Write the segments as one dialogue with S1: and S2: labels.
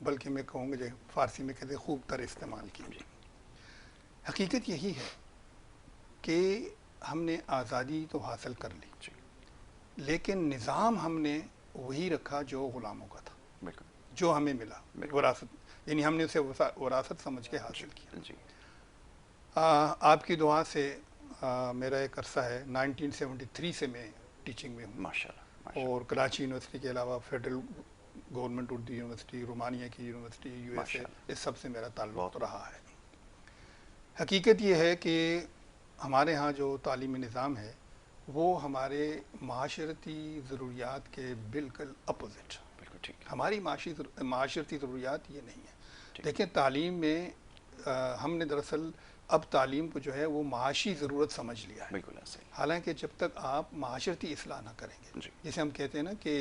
S1: بلکہ میں کہوں گا جو فارسی میں کہتے ہیں خوب تر استعمال کیا. حقیقت یہی ہے کہ ہم نے آزادی تو حاصل کر لی، لیکن نظام ہم نے وہی رکھا جو غلاموں کا تھا، جو ہمیں ملا وراثت، یعنی ہم نے اسے وراثت سمجھ کے حاصل کیا. آپ کی دعا سے میرا ایک عرصہ ہے، 1973 سے میں ٹیچنگ میں ہوں، ماشاءاللہ، اور کراچی یونیورسٹی کے علاوہ federal government Urdu university, Romania کی یونیورسٹی، یو ایس اے، اس سب سے میرا تعلق رہا ہے. حقیقت یہ ہے کہ ہمارے ہاں جو تعلیمی نظام ہے وہ ہمارے معاشرتی ضروریات کے بالکل اپوزٹ. ہماری معاشرتی ضروریات یہ نہیں ہے. دیکھیں تعلیم میں ہم نے دراصل اب تعلیم کو جو ہے وہ معاشی ضرورت سمجھ لیا ہے، حالانکہ جب تک آپ معاشرتی اصلاح نہ کریں گے، جسے ہم کہتے ہیں نا کہ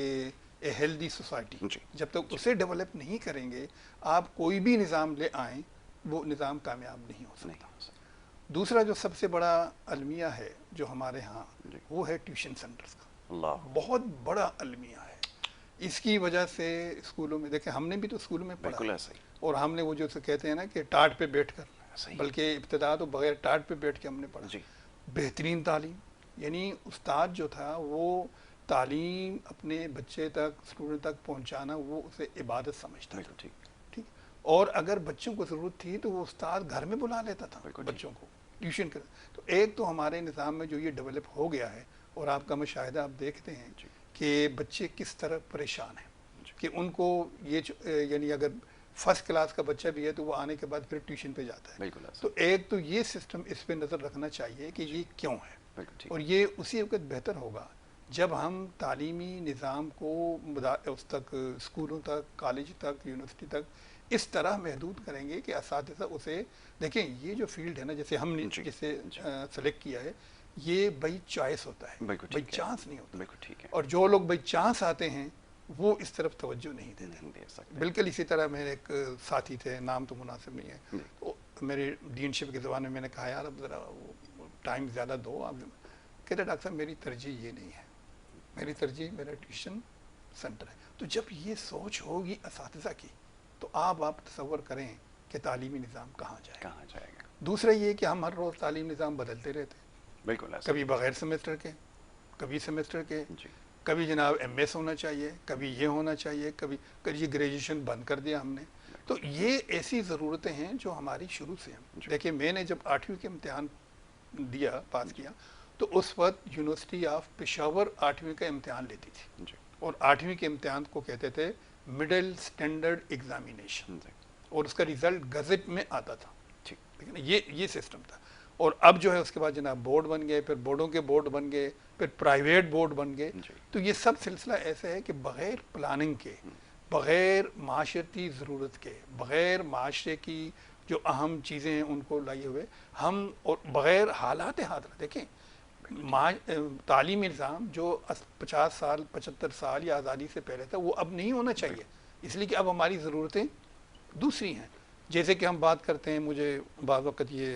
S1: اے ہیلدی سوسائٹی، جب تک اسے ڈیولپ نہیں کریں گے آپ کوئی بھی نظام لے آئیں وہ نظام کامیاب نہیں ہو سکتا. دوسرا جو سب سے بڑا المیہ ہے جو ہمارے ہاں وہ ہے ٹیوشن سینٹرز کا. بہت بڑا المیہ ہے. اس کی وجہ سے اسکولوں میں دیکھیں ہم نے بھی تو اسکولوں میں پڑھا، اور ہم نے وہ جو کہتے ہیں نا کہ ٹاٹ پہ بیٹھ کر، بلکہ ابتدا تو بغیر ٹاٹ پہ بیٹھ کے ہم نے پڑھا. بہترین تعلیم، یعنی استاد جو تھا وہ تعلیم اپنے بچے تک، اسٹوڈنٹ تک پہنچانا وہ اسے عبادت سمجھتا تھا. ٹھیک، اور اگر بچوں کو ضرورت تھی تو وہ استاد گھر میں بلا لیتا تھا بچوں کو ٹیوشن کر. تو ایک تو ہمارے نظام میں جو یہ ڈیولپ ہو گیا ہے، اور آپ کا مشاہدہ آپ دیکھتے ہیں کہ بچے کس طرح پریشان ہیں کہ ان کو یہ یعنی اگر فرسٹ کلاس کا بچہ بھی ہے تو وہ آنے کے بعد پھر ٹیوشن پہ جاتا ہے. تو ایک تو یہ سسٹم اس پہ نظر رکھنا چاہیے کہ یہ کیوں ہے، اور یہ اسی وقت بہتر ہوگا جب ہم تعلیمی نظام کو اس تک، اسکولوں تک، کالج تک، یونیورسٹی تک اس طرح محدود کریں گے کہ اساتذہ اسے دیکھیں. یہ جو فیلڈ ہے نا جیسے ہم نے جسے سلیکٹ کیا ہے یہ بائی چوائس ہوتا ہے، بائی چانس نہیں ہوتا. اور جو لوگ بائی چانس آتے ہیں وہ اس طرف توجہ نہیں دیتے. بالکل اسی طرح میرے ایک ساتھی تھے، نام تو مناسب نہیں ہے، تو میرے ڈین شپ کے زبان میں میں نے کہا یار اب ذرا ٹائم زیادہ دو. آپ کہتے ڈاکٹر صاحب میری ترجیح یہ نہیں ہے، میری ترجیح میرا ٹیوشن سینٹر ہے. تو جب یہ سوچ ہوگی اساتذہ کی تو آپ تصور کریں کہ تعلیمی نظام کہاں جائے گا. دوسرا یہ کہ ہم ہر روز تعلیم نظام بدلتے رہتے ہیں، بالکل، کبھی بغیر سیمسٹر کے، کبھی سیمسٹر کے، کبھی جناب ایم ایس ہونا چاہیے، کبھی یہ ہونا چاہیے، کبھی یہ گریجویشن بند کر دیا ہم نے. تو یہ ایسی ضرورتیں ہیں جو ہماری شروع سے ہیں. دیکھیں میں نے جب 8ویں کے امتحان دیا، پاس کیا، تو اس وقت یونیورسٹی آف پشاور 8ویں کا امتحان لیتی تھی، اور 8ویں کے امتحان کو کہتے تھے مڈل اسٹینڈرڈ ایگزامینیشن، اور اس کا ریزلٹ گزٹ میں آتا تھا. یہ سسٹم تھا. اور اب جو ہے اس کے بعد جناب بورڈ بن گئے، پھر بورڈوں کے بورڈ بن گئے، پھر پرائیویٹ بورڈ بن گئے. تو یہ سب سلسلہ ایسا ہے کہ بغیر پلاننگ کے، بغیر معاشرتی ضرورت کے، بغیر معاشرے کی جو اہم چیزیں ہیں ان کو لائے ہوئے ہم، اور بغیر حالات حاضرہ. دیکھیں تعلیمی نظام جو 50 سال 75 سال یا آزادی سے پہلے تھا وہ اب نہیں ہونا چاہیے، اس لیے کہ اب ہماری ضرورتیں دوسری ہیں. جیسے کہ ہم بات کرتے ہیں، مجھے بعض وقت یہ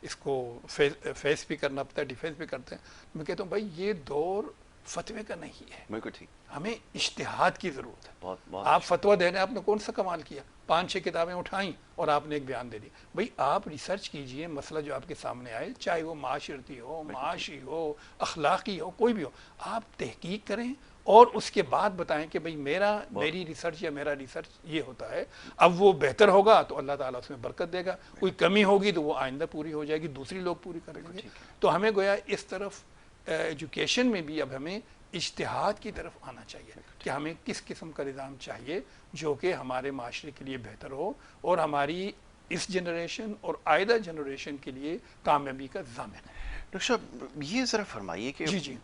S1: اس کو فیس بھی کرنا پڑتا ہے، ڈیفینس بھی کرتے ہیں. میں کہتا ہوں بھائی یہ دور فتوے کا نہیں ہے، بالکل ٹھیک، ہمیں اجتہاد کی ضرورت ہے. آپ فتویٰ دینے آپ نے کون سا کمال کیا، 5-6 کتابیں اٹھائیں اور آپ نے ایک بیان دے دی. بھائی آپ ریسرچ کیجئے، مسئلہ جو آپ کے سامنے آئے، چاہے وہ معاشرتی ہو، معاشی ہو، اخلاقی ہو، کوئی بھی ہو، آپ تحقیق کریں اور اس کے بعد بتائیں کہ بھئی میری ریسرچ یا میرا ریسرچ یہ ہوتا ہے. اب وہ بہتر ہوگا تو اللہ تعالیٰ اس میں برکت دے گا، کوئی کمی ہوگی تو وہ آئندہ پوری ہو جائے گی، دوسری لوگ پوری کریں گے. تو ہمیں گویا اس طرف ایجوکیشن میں بھی اب ہمیں اجتہاد کی طرف آنا چاہیے کہ ہمیں کس قسم کا نظام چاہیے جو کہ ہمارے معاشرے کے لیے بہتر ہو اور ہماری اس جنریشن اور آئندہ جنریشن کے لیے کامیابی کا ضامن ہے.
S2: ڈاکٹر صاحب یہ ذرا فرمائیے کہ
S1: جی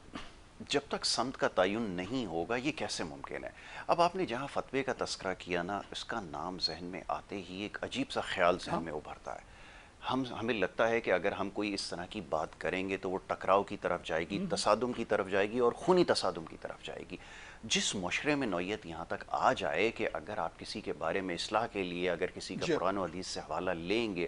S2: جب تک سمت کا تعین نہیں ہوگا یہ کیسے ممکن ہے؟ اب آپ نے جہاں فتوے کا تذکرہ کیا نا، اس کا نام ذہن میں آتے ہی ایک عجیب سا خیال ذہن میں ابھرتا ہے. ہمیں لگتا ہے کہ اگر ہم کوئی اس طرح کی بات کریں گے تو وہ ٹکراؤ کی طرف جائے گی، تصادم کی طرف جائے گی اور خونی تصادم کی طرف جائے گی. جس معاشرے میں نوعیت یہاں تک آ جائے کہ اگر آپ کسی کے بارے میں اصلاح کے لیے اگر کسی کا قرآن و حدیث سے حوالہ لیں گے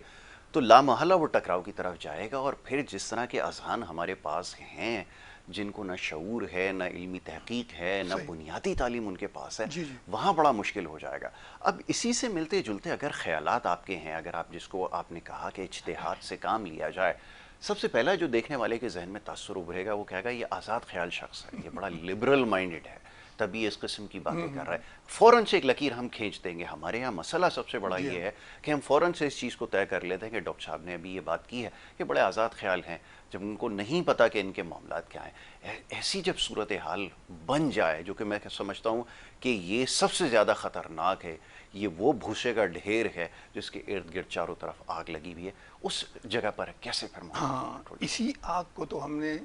S2: تو لامحالہ وہ ٹکراؤ کی طرف جائے گا. اور پھر جس طرح کے اذہان ہمارے پاس ہیں جن کو نہ شعور ہے، نہ علمی تحقیق ہے، نہ
S1: صحیح۔
S2: بنیادی تعلیم ان کے پاس ہے،
S1: جی جی
S2: وہاں بڑا مشکل ہو جائے گا۔ اب اسی سے ملتے جلتے اگر خیالات آپ کے ہیں، اگر آپ جس کو آپ نے کہا کہ اجتہاد سے کام لیا جائے، سب سے پہلا جو دیکھنے والے کے ذہن میں تاثر ابھرے گا وہ کہے گا یہ آزاد خیال شخص ہے، یہ بڑا لبرل مائنڈڈ ہے، تبھی اس قسم کی باتیں کر رہا ہے۔ فوراً سے ایک لکیر ہم کھینچ دیں گے۔ ہمارے یہاں مسئلہ سب سے بڑا
S1: جی
S2: یہ
S1: ہاں۔
S2: ہے کہ ہم فوراً سے اس چیز کو طے کر لیتے ہیں کہ ڈاکٹر صاحب نے ابھی یہ بات کی ہے کہ بڑے آزاد خیال ہیں، جب ان کو نہیں پتا کہ ان کے معاملات کیا ہیں۔ ایسی جب صورتحال بن جائے، جو کہ میں سمجھتا ہوں کہ یہ سب سے زیادہ خطرناک ہے، یہ وہ بھوسے کا ڈھیر ہے جس کے ارد گرد چاروں طرف آگ لگی ہوئی ہے، اس جگہ پر کیسے پھر
S1: ہاں، اسی آگ کو تو ہم نے،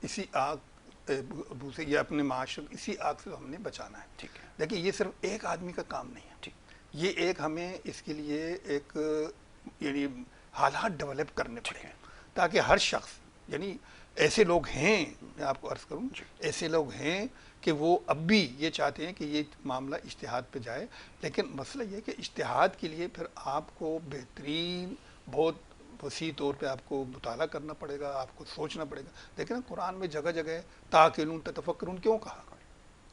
S1: اسی آگ بھوسے یا اپنے معاشرے، اسی آگ سے تو ہم نے بچانا ہے۔
S2: ٹھیک ہے،
S1: دیکھیں یہ صرف ایک آدمی کا کام نہیں ہے،
S2: ٹھیک،
S1: یہ ایک ہمیں اس کے لیے ایک یعنی حالات ڈیولپ کرنے پڑیں
S2: ٹھیک ہے،
S1: تاکہ ہر شخص، یعنی ایسے لوگ ہیں، میں آپ کو عرض کروں،
S2: جی،
S1: ایسے لوگ ہیں کہ وہ اب بھی یہ چاہتے ہیں کہ یہ معاملہ اجتہاد پہ جائے، لیکن مسئلہ یہ ہے کہ اجتہاد کے لیے پھر آپ کو بہترین، بہت وسیع طور پہ آپ کو مطالعہ کرنا پڑے گا، آپ کو سوچنا پڑے گا۔ دیکھیں نا قرآن میں جگہ جگہ تاکلون تتفکرون کیوں کہا؟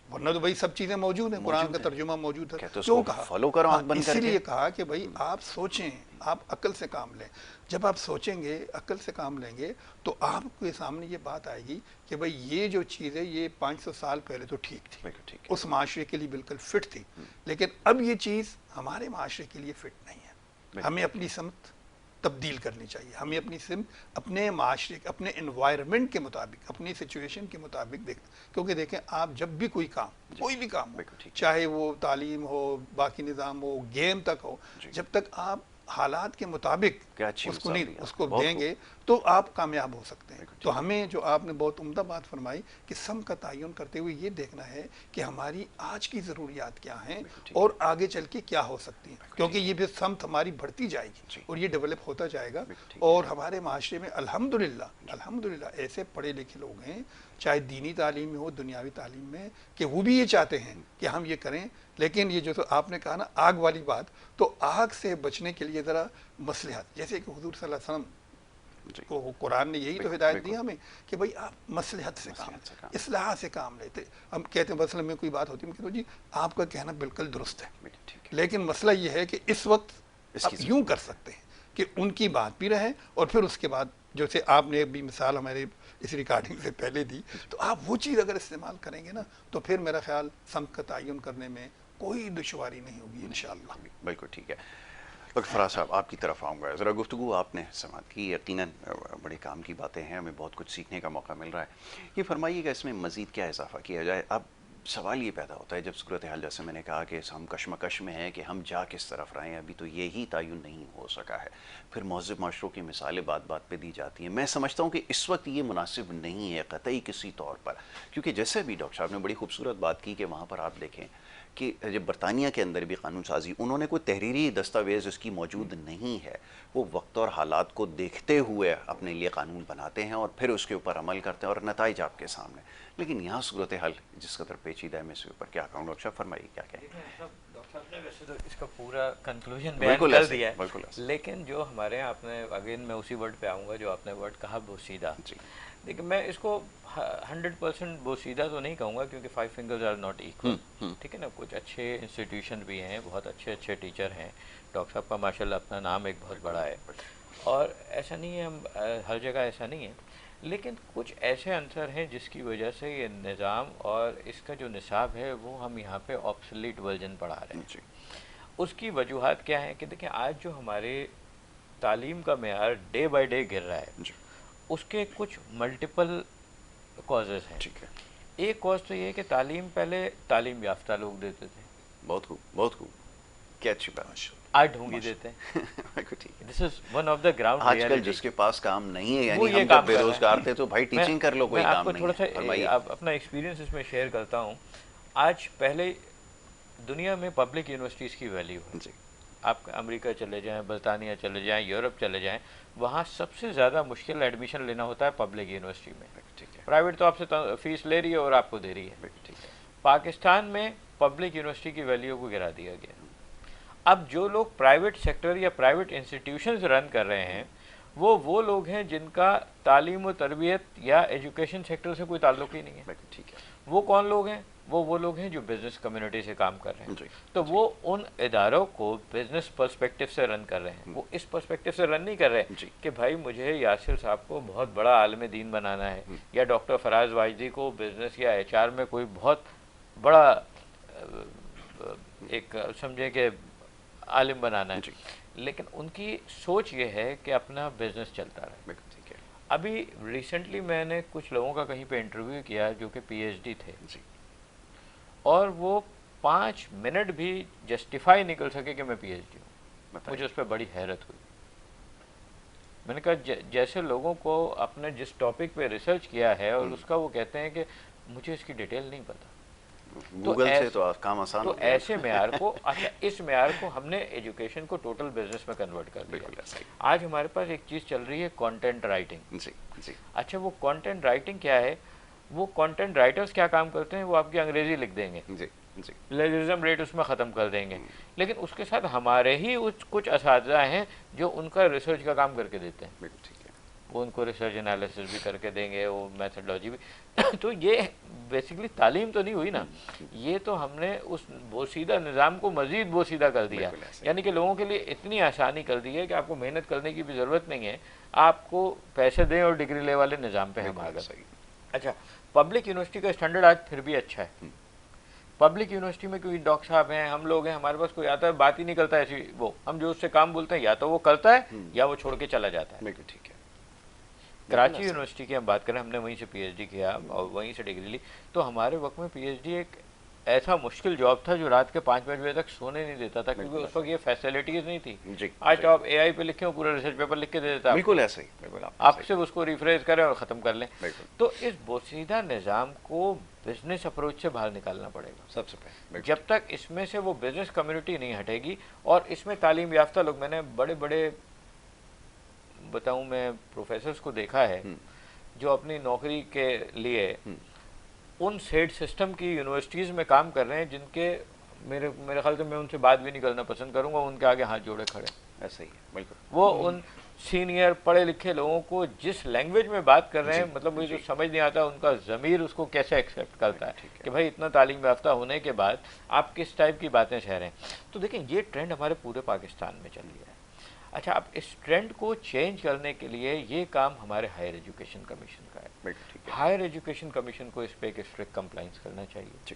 S1: ورنہ تو بھائی سب چیزیں موجود ہیں، قرآن کا
S2: موجود ہے،
S1: ترجمہ موجود ہے،
S2: کہتے اس
S1: کیوں
S2: کو
S1: کہا؟
S2: فالو کرو
S1: ہاں،
S2: آنکھ بند
S1: اسی
S2: کر کے۔
S1: لیے کہا کہ بھائی آپ سوچیں، آپ عقل سے کام لیں۔ جب آپ سوچیں گے، عقل سے کام لیں گے، تو آپ کے سامنے یہ بات آئے گی کہ بھائی یہ جو چیز ہے یہ 500 سال پہلے تو ٹھیک تھی،
S2: بالکل ٹھیک ہے،
S1: اس معاشرے کے لیے بالکل فٹ تھی، لیکن اب یہ چیز ہمارے معاشرے کے لیے فٹ نہیں ہے۔ ہمیں اپنی سمت تبدیل کرنی چاہیے، ہمیں اپنی سمت اپنے معاشرے، اپنے انوائرمنٹ کے مطابق، اپنی سچویشن کے مطابق دیکھنا، کیونکہ دیکھیں آپ جب بھی کوئی کام، کوئی بھی کام ہو،
S2: بالکل ٹھیک ہے،
S1: چاہے وہ تعلیم ہو، باقی نظام ہو، گیم تک ہو،
S2: جی،
S1: جب تک آپ حالات کے مطابق
S2: کیا اچھی
S1: اس کو
S2: مثال
S1: نہیں،
S2: دی آپ
S1: اس
S2: نے،
S1: کو
S2: بہت
S1: دیں
S2: خوب،
S1: گے تو آپ کامیاب ہو سکتے ہیں۔
S2: بالکل ٹھیک
S1: تو ہمیں جو آپ نے بہت عمدہ بات فرمائی کہ سم کا تعین کرتے ہوئے یہ دیکھنا ہے کہ ہماری آج کی ضروریات کیا ہیں
S2: بالکل ٹھیک
S1: اور
S2: ہے،
S1: آگے چل کے کیا ہو سکتی ہیں،
S2: بالکل
S1: کیونکہ
S2: ٹھیک
S1: یہ بھی سمت ہماری بڑھتی جائے
S2: جی،
S1: گی اور یہ ڈیولپ ہوتا جائے گا،
S2: بالکل ٹھیک ہے،
S1: اور ہمارے معاشرے میں الحمدللہ ایسے پڑھے لکھے لوگ ہیں، چاہے دینی تعلیم میں ہو، دنیاوی تعلیم میں، کہ وہ بھی یہ چاہتے ہیں کہ ہم یہ کریں، لیکن یہ جو تو آپ نے کہا نا آگ والی بات، تو آگ سے بچنے کے لیے ذرا مصلحت، جیسے کہ حضور صلی اللہ علیہ وسلم
S2: جی،
S1: کو قرآن نے یہی تو
S2: بالکل،
S1: ہدایت دی
S2: بالکل،
S1: ہمیں کہ بھئی آپ مصلحت سے کام
S2: مصلحت سے کام،
S1: اصلاح سے کام لیتے۔ ہم کہتے ہیں مثلا میں کوئی بات ہوتی ہے، میں کہتا ہوں جی آپ کا کہنا بالکل درست ہے،
S2: بالکل ٹھیک ہے،
S1: لیکن مسئلہ یہ ہے کہ اس وقت
S2: اس
S1: آپ
S2: کی
S1: یوں
S2: ضرورت
S1: کر سکتے ہیں کہ ان کی بات بھی رہے، اور پھر اس کے بعد جیسے آپ نے بھی مثال ہمارے اس ریکارڈنگ سے پہلے دی، تو آپ وہ چیز اگر استعمال کریں گے نا تو پھر میرا خیال سمت کا تعین کرنے میں کوئی دشواری نہیں ہوگی انشاءاللہ۔
S2: بالکل ٹھیک ہے۔ ڈاکٹر فراز صاحب آپ کی طرف آؤں گا، ذرا گفتگو آپ نے سماعت کی، یقیناً بڑے کام کی باتیں ہیں، ہمیں بہت کچھ سیکھنے کا موقع مل رہا ہے۔ یہ فرمائیے گا اس میں مزید کیا اضافہ کیا جائے؟ اب سوال یہ پیدا ہوتا ہے جب صورتحال جیسے میں نے کہا کہ ہم کشمکش میں ہیں کہ ہم جا کس طرف رہے ہیں، ابھی تو یہی تعین نہیں ہو سکا ہے، پھر مہذب معاشروں کی مثالیں بات بات پہ دی جاتی ہیں۔ میں سمجھتا ہوں کہ اس وقت یہ مناسب نہیں ہے قطعی کسی طور پر، کیونکہ جیسے بھی ڈاکٹر صاحب نے بڑی خوبصورت بات کی کہ وہاں پر آپ دیکھیں کہ جب برطانیہ کے اندر بھی قانون سازی، انہوں نے کوئی تحریری دستاویز اس کی موجود نہیں ہے، وہ وقت اور حالات کو دیکھتے ہوئے اپنے لیے قانون بناتے ہیں اور پھر اس کے اوپر عمل کرتے ہیں اور نتائج آپ کے سامنے۔ لیکن یہاں صورتحال جس قدر پیچیدہ ہے، میں اس کے اوپر کیا کہوں؟ ڈاکٹر صاحب فرمائیے کیا کہیں؟
S3: ڈاکٹر صاحب نے ویسے تو اس کا پورا کنکلوژن بیان
S2: بالکل
S3: کر
S2: ایسے،
S3: دیا
S2: بالکل
S3: ہے،
S2: ایسے،
S3: لیکن جو ہمارے یہاں آپ نے، اگین میں اسی ورڈ پہ آؤں گا جو آپ نے ورڈ کہا، بوسیدہ،
S2: جی،
S3: لیکن میں اس کو 100% بوسیدہ تو نہیں کہوں گا، کیونکہ 5 fingers are not equal، ٹھیک ہے نا، کچھ اچھے انسٹیٹیوشن بھی ہیں، بہت اچھے اچھے ٹیچر ہیں، ڈاکٹر صاحب کا ماشاءاللہ اپنا نام ایک بہت بڑا ہے، اور ایسا نہیں ہے، ہم ہر جگہ ایسا نہیں ہے، لیکن کچھ ایسے عنصر ہیں جس کی وجہ سے یہ نظام اور اس کا جو نصاب ہے وہ ہم یہاں پہ آبسلیٹ ورژن پڑھا رہے ہیں۔
S2: جی،
S3: اس کی وجوہات کیا ہیں کہ دیکھیں آج جو ہمارے تعلیم کا معیار ڈے بائی ڈے گر رہا ہے،
S2: جی،
S3: اس کے کچھ ملٹیپل کازز ہیں۔
S2: ٹھیک ہے،
S3: ایک کاز تو یہ ہے کہ تعلیم پہلے تعلیم یافتہ لوگ دیتے تھے،
S2: بہت خوب، بہت خوب، کیا اچھی بات،
S3: آج ڈھونگی دیتے ہیں۔
S2: بالکل ٹھیک ہے۔
S3: This is one of the ground
S2: آج کل
S3: ریالٹی،
S2: جس کے پاس کام نہیں ہے،
S3: وہ
S2: یعنی
S3: یہ
S2: ہم
S3: کام
S2: جب بے
S3: کر رہے
S2: روزگار
S3: ہیں۔
S2: تھے تو بھائی ٹیچنگ کر لو، کوئی
S3: میں آپ
S2: کام
S3: کو
S2: نہیں
S3: تھوڑا
S2: ہے، فرمائیے۔
S3: سا اپنا ایکسپیرینس اس میں شیئر کرتا ہوں۔ آج پہلے دنیا میں پبلک یونیورسٹیز کی ویلیو ہے،
S2: جی،
S3: آپ امریکہ چلے جائیں، برطانیہ چلے جائیں، یورپ چلے جائیں، وہاں سب سے زیادہ مشکل ایڈمیشن لینا ہوتا ہے پبلک یونیورسٹی میں۔
S2: ٹھیک ہے،
S3: پرائیویٹ تو آپ سے فیس لے رہی ہے اور آپ کو دے رہی ہے۔
S2: ٹھیک ہے،
S3: پاکستان میں پبلک یونیورسٹی کی ویلیو کو گرا دیا گیا۔ اب جو لوگ پرائیویٹ سیکٹر یا پرائیویٹ انسٹیٹیوشنز رن کر رہے ہیں، وہ لوگ ہیں جن کا تعلیم و تربیت یا ایجوکیشن سیکٹر سے کوئی تعلق ہی نہیں ہے.
S2: ٹھیک ہے.
S3: وہ کون لوگ ہیں؟ وہ لوگ ہیں جو بزنس کمیونٹی سے کام کر رہے ہیں.
S2: جی.
S3: تو وہ ان اداروں کو بزنس پرسپیکٹو سے رن کر رہے ہیں. وہ اس پرسپیکٹو سے رن نہیں کر رہے
S2: جی.
S3: کہ بھائی مجھے یاسر صاحب کو بہت بڑا عالم دین بنانا ہے یا ڈاکٹر فراز واجدی کو بزنس یا ایچ آر میں کوئی بہت بڑا ایک سمجھے کہ عالم بنانا ہے. لیکن ان کی سوچ یہ ہے کہ اپنا بزنس چلتا رہے. ابھی ریسنٹلی میں نے کچھ لوگوں کا کہیں پہ انٹرویو کیا جو کہ پی ایچ ڈی تھے اور وہ 5 منٹ بھی جسٹیفائی نہیں کر سکے کہ میں پی ایچ ڈی ہوں. مجھے اس پہ بڑی حیرت ہوئی. میں نے کہا جیسے لوگوں کو اپنے جس ٹاپک پہ ریسرچ کیا ہے اور اس کا وہ کہتے ہیں کہ مجھے اس کی ڈیٹیل نہیں پتا.
S2: گوگل سے تو کام آسان
S3: تو ایسے معیار کو اچھا اس معیار کو ہم نے ایجوکیشن کو ٹوٹل بزنس میں کنورٹ کر دیا. آج ہمارے پاس ایک چیز چل رہی ہے کانٹینٹ رائٹنگ. اچھا وہ کانٹینٹ رائٹنگ کیا ہے؟ وہ کانٹینٹ رائٹرز کیا کام کرتے ہیں؟ وہ آپ کی انگریزی لکھ دیں گے, پلیجرزم ریٹ اس میں ختم کر دیں گے. لیکن اس کے ساتھ ہمارے ہی کچھ اساتذہ ہیں جو ان کا ریسرچ کا کام کر کے دیتے ہیں. وہ ان کو ریسرچ انالیسس بھی کر کے دیں گے, وہ میتھڈولوجی بھی. تو یہ بیسکلی تعلیم تو نہیں ہوئی نا, یہ تو ہم نے اس بوسیدہ نظام کو مزید بوسیدہ کر دیا. یعنی کہ لوگوں کے لیے اتنی آسانی کر دی ہے کہ آپ کو محنت کرنے کی بھی ضرورت نہیں ہے, آپ کو پیسے دیں اور ڈگری لے والے نظام پہ ہم آ گئے. اچھا پبلک یونیورسٹی کا اسٹینڈرڈ آج پھر بھی اچھا ہے. پبلک یونیورسٹی میں کوئی ڈاکٹر صاحب ہیں, ہم لوگ ہیں, ہمارے پاس کوئی آتا ہے بات ہی نہیں کرتا ایسی. وہ ہم جو اس سے کام بولتے ہیں یا تو وہ کرتا ہے یا وہ چھوڑ کے چلا جاتا ہے.
S2: ٹھیک ہے.
S3: کراچی یونیورسٹی کی ہم بات کریں, ہم نے وہیں سے پی ایچ ڈی کیا اور وہیں سے ڈگری لی. تو ہمارے وقت میں پی ایچ ڈی ایک ایسا مشکل جاب تھا جو رات کے 5 بجے تک سونے نہیں دیتا تھا, کیونکہ اس وقت یہ فیسلٹیز نہیں تھی. آج تو آپ اے آئی پہ لکھیں اور پورا ریسرچ پیپر لکھ کے دے دیتا.
S2: بالکل ایسے ہی
S3: آپ صرف اس کو ریفریش کریں اور ختم کر لیں. تو اس بوسیدہ نظام کو بزنس اپروچ سے باہر نکالنا پڑے گا
S2: سب سے پہلے.
S3: جب تک اس میں سے وہ بزنس کمیونٹی نہیں ہٹے گی اور اس میں تعلیم یافتہ لوگ, میں نے بڑے بڑے بتاؤں میں پروفیسرز کو دیکھا ہے جو اپنی نوکری کے لیے ان سیٹ سسٹم کی یونیورسٹیز میں کام کر رہے ہیں جن کے میرے خیال سے میں ان سے بات بھی نہیں کرنا پسند کروں گا, ان کے آگے ہاتھ جوڑے کھڑے.
S2: ایسا ہی ہے بالکل.
S3: وہ ان سینئر پڑھے لکھے لوگوں کو جس لینگویج میں بات کر رہے ہیں, مطلب مجھے جو سمجھ نہیں آتا ان کا ضمیر اس کو کیسے ایکسیپٹ کرتا ہے کہ بھائی اتنا تعلیم یافتہ ہونے کے بعد آپ کس ٹائپ کی باتیں سہ رہے ہیں. تو دیکھیں یہ ٹرینڈ ہمارے پورے پاکستان میں چل رہا ہے. اچھا اب اس ٹرینڈ کو چینج کرنے کے لیے یہ کام ہمارے ہائر ایجوکیشن کمیشن کا ہے. ہائر ایجوکیشن کمیشن کو اس پہ ایک اسٹرکٹ کمپلائنس کرنا چاہیے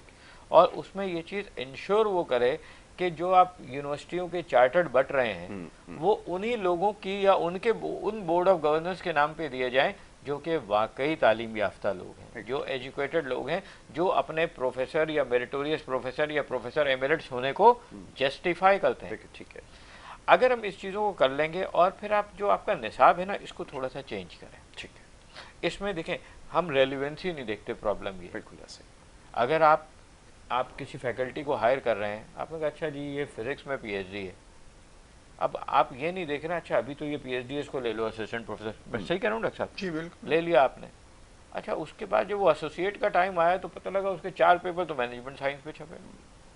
S3: اور اس میں یہ چیز انشور وہ کرے کہ جو آپ یونیورسٹیوں کے چارٹرڈ بٹ رہے ہیں وہ انہی لوگوں کی یا ان بورڈ آف گورننس کے نام پہ دیے جائیں جو کہ واقعی تعلیم یافتہ لوگ ہیں, جو ایجوکیٹڈ لوگ ہیں, جو اپنے پروفیسر یا میریٹوریس پروفیسر یا پروفیسر ایمیرٹس ہونے کو جسٹیفائی کرتے ہیں.
S2: ٹھیک ہے.
S3: اگر ہم اس چیزوں کو کر لیں گے اور پھر آپ جو آپ کا نصاب ہے نا اس کو تھوڑا سا چینج کریں.
S2: ٹھیک ہے.
S3: اس میں دیکھیں ہم ریلیونسی نہیں دیکھتے. پرابلم یہ
S2: بالکل ایسے.
S3: اگر آپ کسی فیکلٹی کو ہائر کر رہے ہیں, آپ نے کہا اچھا جی یہ فزکس میں پی ایچ ڈی ہے, اب آپ یہ نہیں دیکھ رہے اچھا ابھی تو یہ پی ایچ ڈی ہے اس کو لے لو اسسٹنٹ پروفیسر. میں صحیح کہہ رہا ہوں ڈاکٹر صاحب؟
S1: جی بالکل.
S3: لے لیا آپ نے. اچھا اس کے بعد جب وہ ایسوسیٹ کا ٹائم آیا تو پتہ لگا اس کے 4 پیپر تو مینجمنٹ سائنس پہ چھپے,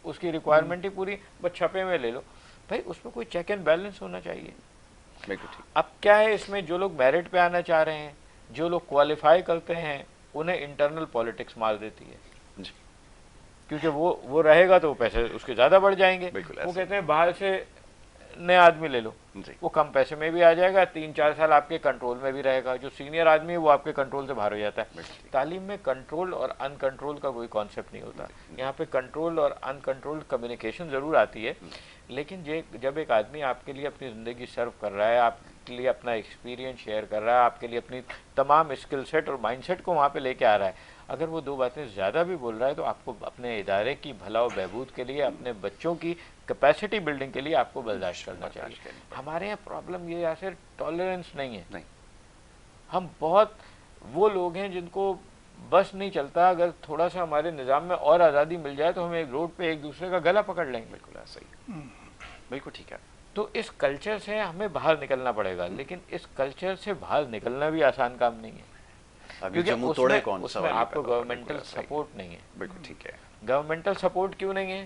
S3: اس کی ریکوائرمنٹ ہی پوری بس چھپے میں لے لو. بھائی اس میں کوئی چیک اینڈ بیلنس ہونا چاہیے. اب کیا ہے اس میں جو لوگ میرٹ پہ آنا چاہ رہے ہیں, جو لوگ کوالیفائی کرتے ہیں, انہیں انٹرنل پالیٹکس مار دیتی ہے کیونکہ وہ رہے گا تو وہ پیسے اس کے زیادہ بڑھ جائیں گے. وہ کہتے ہیں باہر سے نیا آدمی لے لو, وہ کم پیسے میں بھی آ جائے گا, 3-4 سال آپ کے کنٹرول میں بھی رہے گا. جو سینئر آدمی ہے وہ آپ کے کنٹرول سے باہر ہو جاتا ہے. تعلیم میں کنٹرول اور ان کنٹرول کا کوئی کانسیپٹ نہیں ہوتا. یہاں پہ کنٹرول اور ان کنٹرول کمیونیکیشن ضرور آتی ہے, لیکن جب ایک آدمی آپ کے لیے اپنی زندگی سرو کر رہا ہے, آپ کے لیے اپنا ایکسپیرینس شیئر کر رہا ہے, آپ کے لیے اپنی تمام اسکل سیٹ اور مائنڈ سیٹ کو وہاں پہ لے کے آ رہا ہے, اگر وہ 2 باتیں زیادہ بھی بول رہا ہے تو آپ کو اپنے ادارے کی بھلا و بہبود کے لیے, اپنے بچوں کی کیپیسٹی بلڈنگ کے لیے آپ کو برداشت کرنا چاہیے. ہمارے یہاں پرابلم یہ ہے صرف ٹالرنس نہیں ہے. ہم بہت وہ لوگ ہیں جن کو بس نہیں چلتا, اگر تھوڑا سا ہمارے نظام میں اور آزادی مل جائے تو ہم ایک روڈ پہ ایک دوسرے کا گلا پکڑ لیں گے.
S2: بالکل ایسا ہی. بالکل ٹھیک ہے.
S3: تو اس کلچر سے ہمیں باہر نکلنا پڑے گا, لیکن اس کلچر سے باہر نکلنا بھی آسان کام نہیں ہے کیونکہ اس میں آپ کو گورنمنٹل سپورٹ نہیں ہے.
S2: بالکل ٹھیک ہے.
S3: گورنمنٹل سپورٹ کیوں نہیں ہے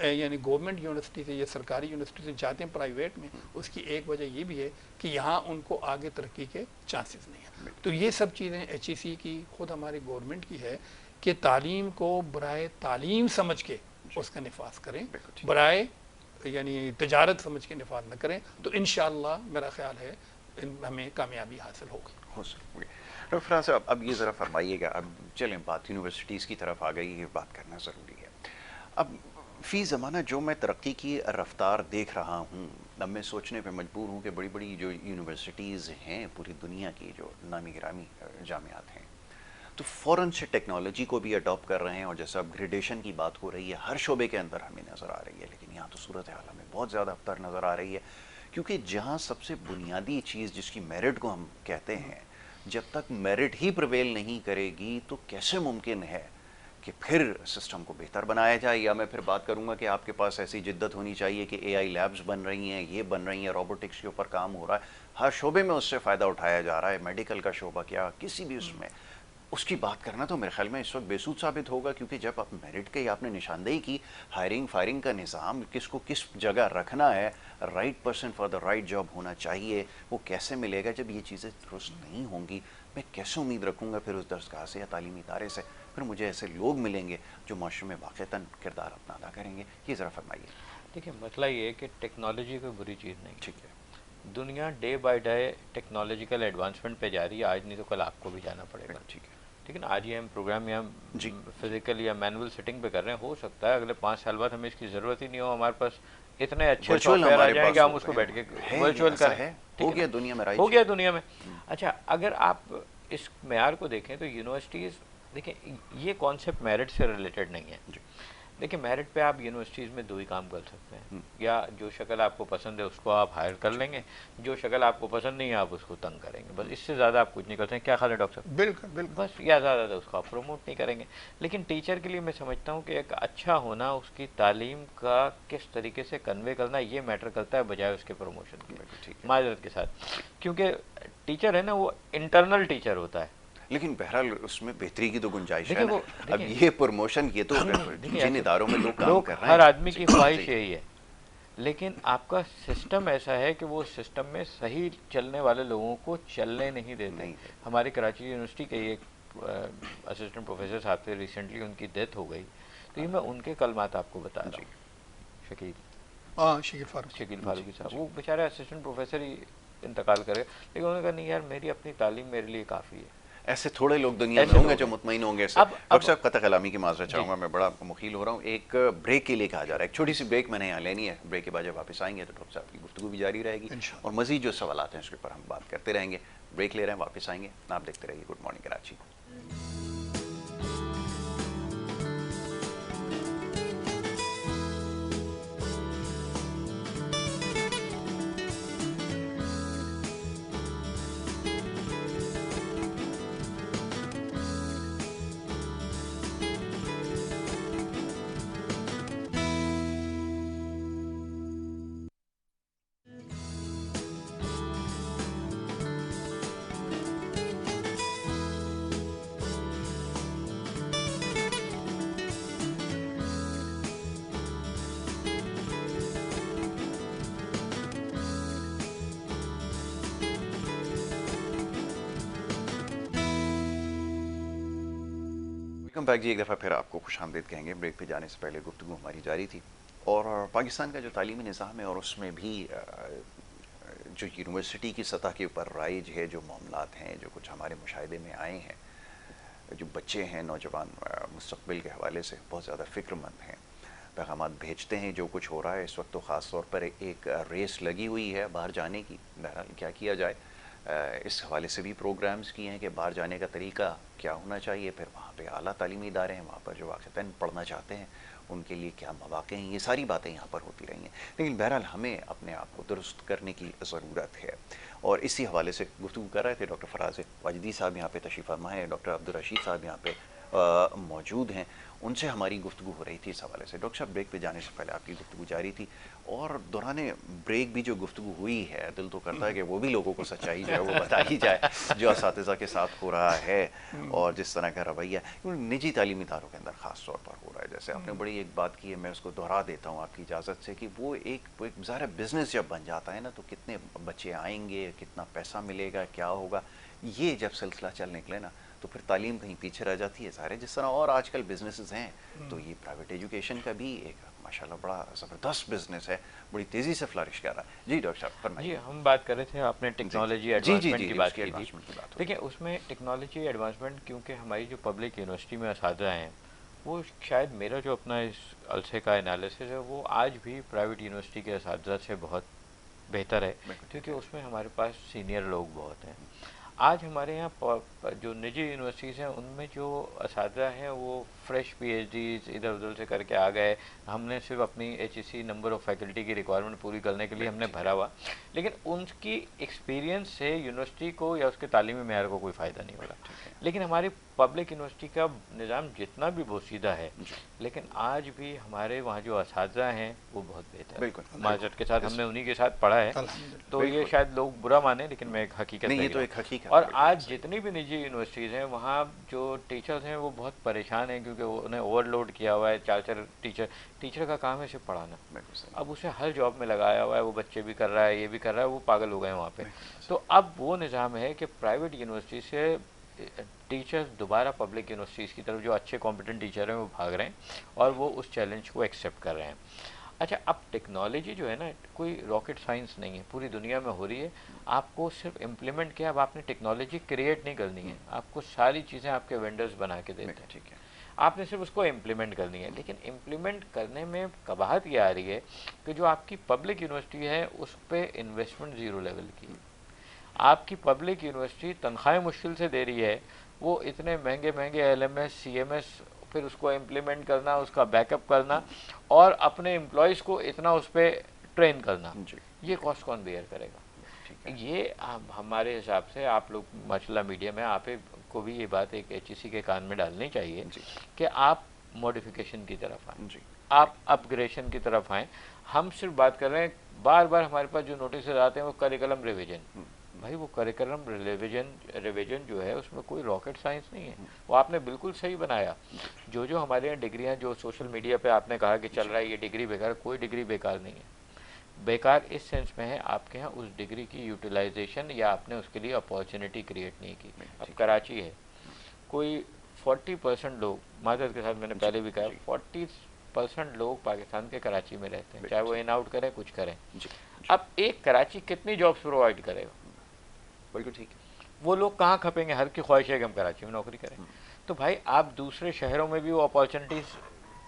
S1: یعنی گورنمنٹ یونیورسٹی سے یا سرکاری یونیورسٹی سے جاتے ہیں پرائیویٹ میں، اس کی ایک وجہ یہ بھی ہے کہ یہاں ان کو آگے ترقی کے چانسز نہیں ہیں. تو یہ سب چیزیں ایچ ای سی کی، خود ہماری گورنمنٹ کی ہے کہ تعلیم کو برائے تعلیم سمجھ کے اس کا نفاذ کریں، برائے یعنی تجارت سمجھ کے نفاذ نہ کریں. تو انشاءاللہ میرا خیال ہے ہمیں کامیابی حاصل ہوگی.
S2: ہو سکتی. ڈاکٹر فراز صاحب اب یہ ذرا فرمائیے گا، اب چلیں بات یونیورسٹیز کی طرف آ گئی، یہ بات کرنا ضروری ہے. اب فی زمانہ جو میں ترقی کی رفتار دیکھ رہا ہوں، اب میں سوچنے پہ مجبور ہوں کہ بڑی بڑی جو یونیورسٹیز ہیں پوری دنیا کی، جو نامی گرامی جامعات ہیں، تو فوراً سے ٹیکنالوجی کو بھی اڈاپٹ کر رہے ہیں. اور جیسا اپ گریڈیشن کی بات ہو رہی ہے، ہر شعبے کے اندر ہمیں نظر آ رہی ہے، لیکن یہاں تو صورتحال ہمیں بہت زیادہ ابتر نظر آ رہی ہے. کیونکہ جہاں سب سے بنیادی چیز جس کی میرٹ کو ہم کہتے ہیں، جب تک میرٹ ہی پریویل نہیں کرے گی تو کیسے ممکن ہے کہ پھر سسٹم کو بہتر بنایا جائے. یا میں پھر بات کروں گا کہ آپ کے پاس ایسی جدت ہونی چاہیے کہ اے آئی لیبز بن رہی ہیں، یہ بن رہی ہیں، روبوٹکس کے اوپر کام ہو رہا ہے، ہر شعبے میں اس سے فائدہ اٹھایا جا رہا ہے، میڈیکل کا شعبہ کیا، کسی بھی اس میں اس کی بات کرنا تو میرے خیال میں اس وقت بے سود ثابت ہوگا. کیونکہ جب آپ میرٹ کے آپ نے نشاندہی کی، ہائرنگ فائرنگ کا نظام کس کو کس جگہ رکھنا ہے، right person for the right job ہونا چاہیے، وہ کیسے ملے گا؟ جب یہ چیزیں درست نہیں ہوں گی، میں کیسے امید رکھوں گا پھر اس درسگاہ سے یا تعلیمی ادارے سے پھر مجھے ایسے لوگ ملیں گے جو معاشرے میں واقعتاً کردار اپنا ادا کریں گے؟ یہ ذرا فرمائیے.
S3: دیکھیں مسئلہ یہ ہے کہ ٹیکنالوجی کوئی بری چیز نہیں.
S2: ٹھیک ہے.
S3: دنیا day by day technological advancement پہ جا رہی ہے. آج نہیں تو کل آپ کو بھی جانا پڑے گا.
S2: ٹھیک ہے.
S3: ٹھیک ہے نا. آج یہ ہم پروگرام یا فزیکل یا مینول سیٹنگ پہ کر رہے ہیں، ہو سکتا ہے اگلے 5 سال بعد ہمیں اس کی ضرورت ہی نہیں ہو، ہمارے پاس اتنے اچھے سافٹ ویئر آ جائیں کہ ہم اس کو بیٹھ کے ورچوئل کریں.
S2: ہو گیا دنیا میں،
S3: ہو گیا دنیا میں. اچھا اگر آپ اس معیار کو دیکھیں تو یونیورسٹیز، دیکھیں یہ کانسیپٹ میرٹ سے ریلیٹڈ نہیں ہے. دیکھیں میرٹ پہ آپ یونیورسٹیز میں 2 ہی کام کر سکتے ہیں، یا جو شکل آپ کو پسند ہے اس کو آپ ہائر کر لیں گے، جو شکل آپ کو پسند نہیں ہے آپ اس کو تنگ کریں گے. بس اس سے زیادہ آپ کچھ نہیں کر سکتے. کیا خیال ہے ڈاکٹر صاحب؟
S1: بالکل بالکل.
S3: بس یا زیادہ اس کو آپ پروموٹ نہیں کریں گے. لیکن ٹیچر کے لیے میں سمجھتا ہوں کہ ایک اچھا ہونا، اس کی تعلیم کا کس طریقے سے کنوے کرنا، یہ میٹر کرتا ہے بجائے اس کے پروموشن کی. معذرت کے ساتھ، کیونکہ ٹیچر ہے نا وہ انٹرنل ٹیچر ہوتا ہے.
S2: لیکن بہرحال اس میں بہتری کی تو گنجائش ہے نا. اب یہ پروموشن یہ تو جن اداروں میں لوگ کام کر رہے ہیں،
S3: ہر آدمی کی خواہش یہی ہے، لیکن آپ کا سسٹم ایسا ہے کہ وہ سسٹم میں صحیح چلنے والے لوگوں کو چلنے نہیں دیتے. ہماری کراچی یونیورسٹی کے ایک اسسٹنٹ پروفیسر صاحب تھے، ریسنٹلی ان کی ڈیتھ ہو گئی، تو یہ میں ان کے کلمات آپ کو بتا رہا ہوں. شکیل فاروقی صاحب، وہ بیچارہ اسسٹنٹ پروفیسر ہی انتقال کرے، لیکن انہوں نے کہا نہیں یار میری اپنی تعلیم میرے لیے کافی ہے.
S2: ایسے تھوڑے لوگ دنیا میں ہوں گے جو مطمئن ہوں گے. ڈاکٹر صاحب قطع کلامی کی معذرت چاہوں گا، میں بڑا مخیل ہو رہا ہوں. ایک بریک کے لیے کہا جا رہا ہے، ایک چھوٹی سی بریک میں نے یہاں لینی ہے. بریک کے بعد جب واپس آئیں گے تو ڈاکٹر صاحب کی گفتگو بھی جاری رہے گی اور مزید جو سوالات ہیں اس کے اوپر ہم بات کرتے رہیں گے. بریک لے رہے ہیں، واپس آئیں گے. آپ دیکھتے رہیے good morning Karachi. Welcome back جی. ایک دفعہ پھر آپ کو خوش آمدید کہیں گے. بریک پہ جانے سے پہلے گفتگو ہماری جاری تھی اور پاکستان کا جو تعلیمی نظام ہے اور اس میں بھی جو یونیورسٹی کی سطح کے اوپر رائج ہے جو معاملات ہیں، جو کچھ ہمارے مشاہدے میں آئے ہیں، جو بچے ہیں نوجوان مستقبل کے حوالے سے بہت زیادہ فکر مند ہیں، پیغامات بھیجتے ہیں. جو کچھ ہو رہا ہے اس وقت تو خاص طور پر ایک ریس لگی ہوئی ہے باہر جانے کی. بہرحال کیا کیا جائے، اس حوالے سے بھی پروگرامز کیے ہیں کہ باہر جانے کا طریقہ کیا ہونا چاہیے. پھر وہاں پہ اعلیٰ تعلیمی ادارے ہیں، وہاں پر جو واقعتاً پڑھنا چاہتے ہیں ان کے لیے کیا مواقع ہیں. یہ ساری باتیں یہاں پر ہوتی رہی ہیں، لیکن بہرحال ہمیں اپنے آپ کو درست کرنے کی ضرورت ہے. اور اسی حوالے سے گفتگو کر رہے تھے ڈاکٹر فراز واجدی صاحب یہاں پہ تشریف فرما ہے، ڈاکٹر عبدالرشید صاحب یہاں پہ موجود ہیں، ان سے ہماری گفتگو ہو رہی تھی اس حوالے سے. ڈاکٹر صاحب بریک پہ جانے سے پہلے آپ کی گفتگو جاری تھی، اور دوران بریک بھی جو گفتگو ہوئی ہے دل تو کرتا ہے کہ وہ بھی لوگوں کو سچائی جو ہے وہ بتائی جائے جو اساتذہ کے ساتھ ہو رہا ہے اور جس طرح کا رویہ نجی تعلیمی اداروں کے اندر خاص طور پر ہو رہا ہے. جیسے آپ نے بڑی ایک بات کی ہے، میں اس کو دہرا دیتا ہوں آپ کی اجازت سے، کہ وہ ایک ظاہر بزنس جب بن جاتا ہے نا تو کتنے بچے آئیں گے، کتنا پیسہ ملے گا، کیا ہوگا، یہ جب سلسلہ چل نکلے نا تو پھر تعلیم کہیں پیچھے رہ جاتی ہے. ظاہر ہے جس طرح اور آج کل بزنسز ہیں تو یہ پرائیویٹ ایجوکیشن کا بھی ایک ماشاءاللہ بڑا زبردست بزنس ہے، بڑی تیزی سے فلرش کر رہا ہے. جی ڈاکٹر صاحب فرمائیے.
S3: جی ہم بات کر رہے تھے، آپ نے ٹیکنالوجی ایڈوانسمنٹ کی بات کی تھی.
S2: بات
S3: دیکھیں اس میں ٹیکنالوجی ایڈوانسمنٹ، کیونکہ ہماری جو پبلک یونیورسٹی میں اساتذہ ہیں وہ شاید میرا جو اپنا اس عرصے کا انالیسس ہے وہ آج بھی پرائیویٹ یونیورسٹی کے اساتذہ سے بہت بہتر ہے، کیونکہ اس میں ہمارے پاس سینئر لوگ بہت ہیں. آج ہمارے یہاں جو نجی یونیورسٹیز ہیں ان میں جو اساتذہ ہیں وہ فریش پی ایچ ڈیز ادھر ادھر سے کر کے آ گئے. ہم نے صرف اپنی H E C number of faculty کی ریکوائرمنٹ پوری کرنے کے لیے ہم نے بھرا ہوا، لیکن ان کی ایکسپیرینس سے یونیورسٹی کو یا اس کے تعلیمی معیار کو کوئی فائدہ نہیں ہوگا. لیکن ہماری پبلک یونیورسٹی کا نظام جتنا بھی بوسیدہ ہے لیکن آج بھی ہمارے وہاں جو اساتذہ ہیں وہ بہت بہتر ہے. معذرت کے ساتھ ہم نے انہی کے ساتھ پڑھا ہے تو یہ شاید لوگ برا مانیں لیکن میں ایک حقیقت
S2: نہیں، یہ تو ایک حقیقت.
S3: اور آج جتنی بھی نجی یونیورسٹیز ہیں وہاں جو ٹیچرز ہیں وہ بہت پریشان ہیں کیونکہ انہیں اوور لوڈ کیا ہوا ہے. 4 ٹیچر کا کام ہے صرف پڑھانا، اب اسے ہر جاب میں لگایا ہوا ہے، وہ بچے بھی کر رہا ہے، یہ بھی کر رہا ہے، وہ پاگل ہو گئے ہیں وہاں پہ. تو اب وہ نظام ہے کہ پرائیویٹ یونیورسٹی سے ٹیچرز دوبارہ پبلک یونیورسٹیز کی طرف جو اچھے کمپیٹنٹ ٹیچر ہیں وہ بھاگ رہے ہیں اور وہ اس چیلنج کو ایکسیپٹ کر رہے ہیں. اچھا اب ٹیکنالوجی جو ہے نا کوئی راکٹ سائنس نہیں ہے، پوری دنیا میں ہو رہی ہے. آپ کو صرف امپلیمنٹ کیا، اب آپ نے ٹیکنالوجی کریٹ نہیں کرنی ہے، آپ کو ساری چیزیں آپ کے وینڈرز بنا کے دیتے ہیں، ٹھیک ہے، آپ نے صرف اس کو امپلیمنٹ کرنی ہے. لیکن امپلیمنٹ کرنے میں قباحت یہ آ رہی ہے کہ جو آپ کی پبلک یونیورسٹی ہے اس پہ انویسٹمنٹ زیرو لیول کی ہے. آپ کی پبلک یونیورسٹی تنخواہیں مشکل سے دے رہی ہے، وہ اتنے مہنگے مہنگے L M S C M S پھر اس کو امپلیمنٹ کرنا، اس کا بیک اپ کرنا اور اپنے امپلائیز کو اتنا اس پہ ٹرین کرنا، یہ کاسٹ کون بیئر کرے گا؟ یہ ہمارے حساب سے آپ لوگ ماشاء اللہ میڈیا میں آپ کو بھی یہ بات ایک ایچ ای سی کے کان میں ڈالنی چاہیے کہ آپ موڈیفیکیشن کی طرف آئیں، آپ اپ گریڈیشن کی طرف آئیں. ہم صرف بات کر رہے ہیں، بار بار ہمارے پاس جو نوٹسز آتے ہیں وہ کریکلم ریویژن. بھائی وہ کریکلم ریویژن جو ہے اس میں کوئی راکٹ سائنس نہیں ہے، وہ آپ نے بالکل صحیح بنایا. جو ہمارے یہاں ڈگریاں جو سوشل میڈیا پہ آپ نے کہا کہ چل رہا ہے یہ ڈگری بیکار، کوئی ڈگری بیکار نہیں ہے. بیکار اس سینس میں ہے آپ کے ہاں اس ڈگری کی یوٹیلائزیشن یا آپ نے اس کے لیے اپارچونیٹی کریٹ نہیں کی. اب کراچی ہے، کوئی 40% لوگ، معذرت کے ساتھ میں نے پہلے بھی کہا 40% لوگ پاکستان کے کراچی میں رہتے ہیں، چاہے وہ ان آؤٹ کریں کچھ کریں. اب ایک کراچی کتنی جابس پرووائڈ کرے گا؟
S2: بالکل ٹھیک ہے.
S3: وہ لوگ کہاں کھپیں گے؟ ہر کی خواہش ہے کہ ہم کراچی میں نوکری کریں. تو بھائی آپ دوسرے شہروں میں بھی وہ اپارچونیٹیز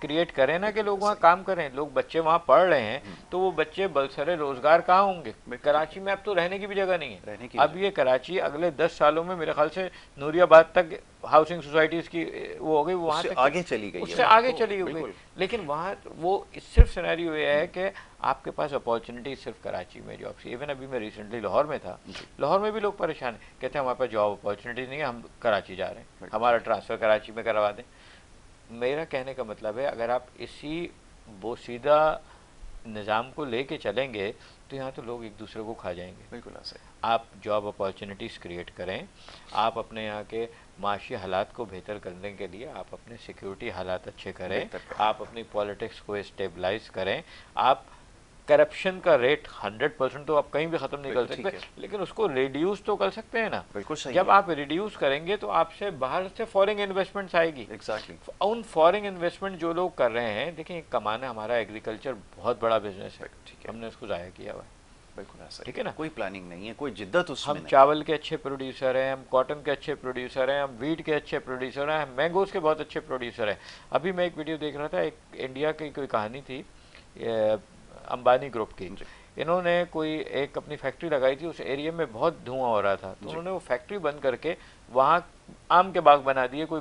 S3: کریٹ کریں نا کہ لوگ وہاں کام کریں. لوگ بچے وہاں پڑھ رہے ہیں تو وہ بچے بلسرے روزگار کہاں ہوں گے؟ کراچی میں اب تو رہنے کی بھی جگہ نہیں ہے. اب یہ کراچی اگلے 10 سالوں میں میرے خیال سے نوری آباد تک ہاؤسنگ سوسائٹیز کی وہ ہو گئی، وہاں تک
S2: آگے چلی گئی،
S3: اس سے آگے چلی گئی. لیکن وہاں وہ صرف سینیریو یہ ہے کہ آپ کے پاس اپارچونیٹی صرف کراچی میں جابس. ایون ابھی میں ریسنٹلی لاہور میں تھا، لاہور میں بھی لوگ پریشان ہیں، کہتے ہیں ہمارے پاس جاب اپارچونیٹی نہیں ہے، ہم کراچی جا رہے ہیں، ہمارا ٹرانسفر کراچی میں کروا دیں. میرا کہنے کا مطلب ہے اگر آپ اسی بوسیدہ نظام کو لے کے چلیں گے تو یہاں تو لوگ ایک دوسرے کو کھا جائیں گے.
S2: بالکل ایسے
S3: آپ جاب اپارچونیٹیز کریٹ کریں، آپ اپنے یہاں کے معاشی حالات کو بہتر کرنے کے لیے آپ اپنے سیکیورٹی حالات اچھے کریں، آپ اپنی پالیٹکس کو اسٹیبلائز کریں. آپ کرپشن کا ریٹ 100% تو آپ کہیں بھی ختم نہیں کر سکتے لیکن اس کو ریڈیوس تو کر سکتے ہیں نا. جب آپ ریڈیوس کریں گے تو آپ سے باہر سے فورن انویسٹمنٹس آئے گی. ان فورن انویسٹمنٹ جو لوگ کر رہے ہیں، دیکھیں کمانا ہمارا ایگریکلچر بہت بڑا بزنس ہے، ہم نے اس کو ضائع کیا ہوا ہے.
S2: بالکل ایسا،
S3: ٹھیک ہے نا،
S2: کوئی پلاننگ نہیں ہے، کوئی جدت اس میں
S3: ہم چاول کے اچھے پروڈیوسر ہیں، ہم کاٹن کے اچھے پروڈیوسر ہیں، ہم ویٹ کے اچھے پروڈیوسر ہیں، ہم مینگوز کے بہت اچھے پروڈیوسر ہیں. ابھی میں ایک ویڈیو دیکھ رہا تھا، ایک انڈیا کی کوئی کہانی تھی امبانی گروپ کی. انہوں نے کوئی ایک اپنی فیکٹری لگائی تھی، اس ایریا میں بہت دھواں ہو رہا تھا تو انہوں نے وہ فیکٹری بند کر کے وہاں آم کے باغ بنا دیے، کوئی